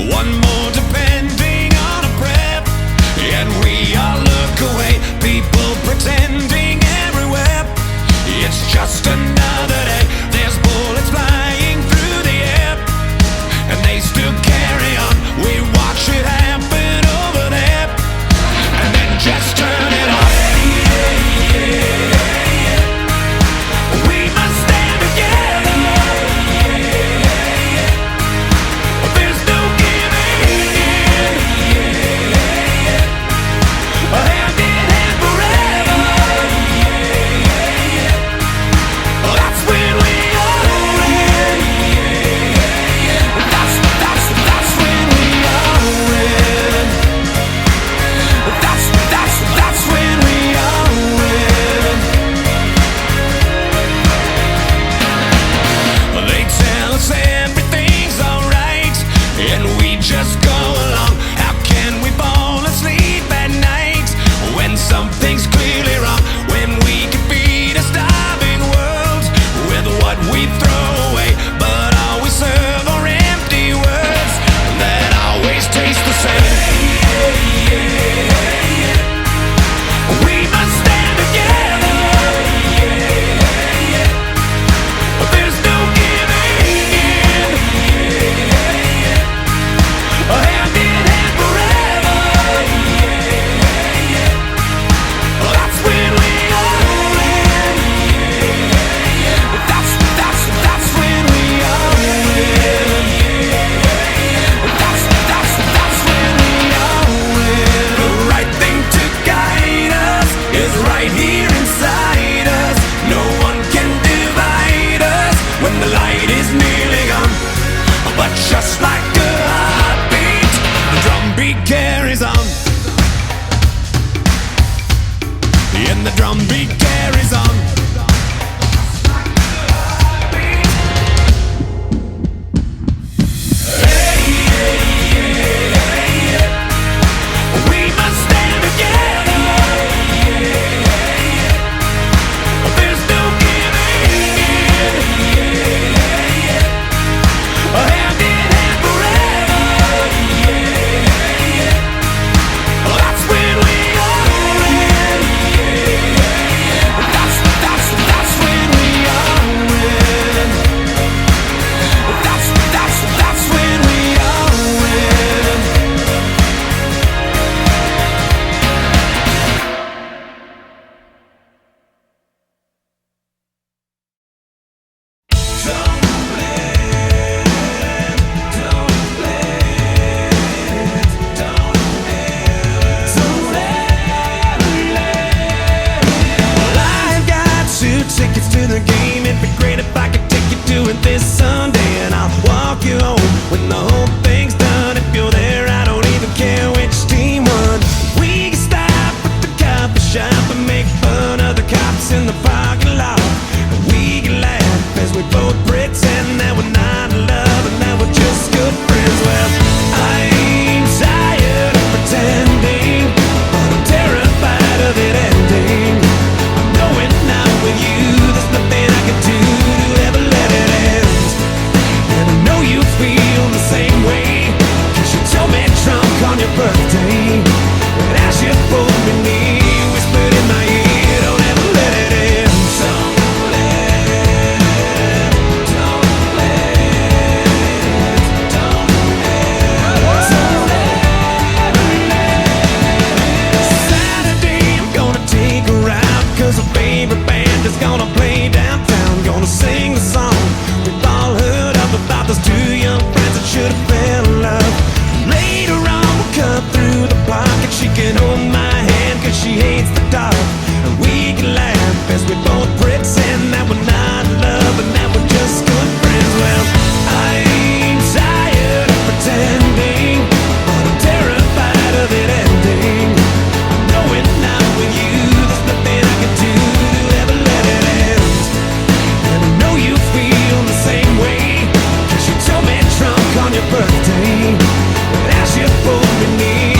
One more depending on a prep, and we all look away. People pretending everywhere. It's just another day. There's bullets flying through the air, and they still carry on. We watch it happen over there, and then just turn it off. We must stand together. There's no giving in. Hand in hand forever. That's when we all win. That's when we all win. That's when we all win. They tell us everything's alright, and we just go along. How can we fall asleep at night when something's clearly wrong? When we can feed a starving world with what we throw away, but all we serve are empty words that always taste the same. We must stand together. There's no giving in. Hand in hand forever. That's when we all win. That's when we all win. That's when we all win. The right thing to guide us is right here inside us. No one can divide us when the light is nearly gone. But just like a heartbeat, the drumbeat carries on. And the drumbeat carries on. We must stand together. There's no giving in. Hand in hand forever. That's when we all win. That's when we all win. That's when we all win. I've got 2 tickets to the game. It'd be great if I could take you to it this Sunday, and I'll walk you home when the whole thing's done. If you're there, I don't even care which team won. We can stop at the coffee shop and make fun of the cops in the parking lot. And we can laugh as we both pretend that we're not in love and that we're just good friends. Well, I'm tired of pretending, but I'm terrified of it ending. I know it now with you. There's nothing I can do to ever let it end. And I know you feel the same way, 'cause you told me drunk on your birthday. And as you pulled me near, you whispered in my ear, don't ever let it end. Saturday I'm gonna take her out, 'cause her favorite band is gonna play downtown. Gonna sing the song we've all heard of about those 2 young friends that should have fell in love. Later on we'll cut through the block, and she can hold my hand 'cause she hates the dark. And we can laugh as we both pretend that we're not in love and that we're just good friends. Well, I'm tired of pretending, but I'm terrified of it ending. I know it now with you. There's nothing I can do to ever let it end. And I know you feel the same way, 'cause you told me drunk on your birthday. But as you pulled me near,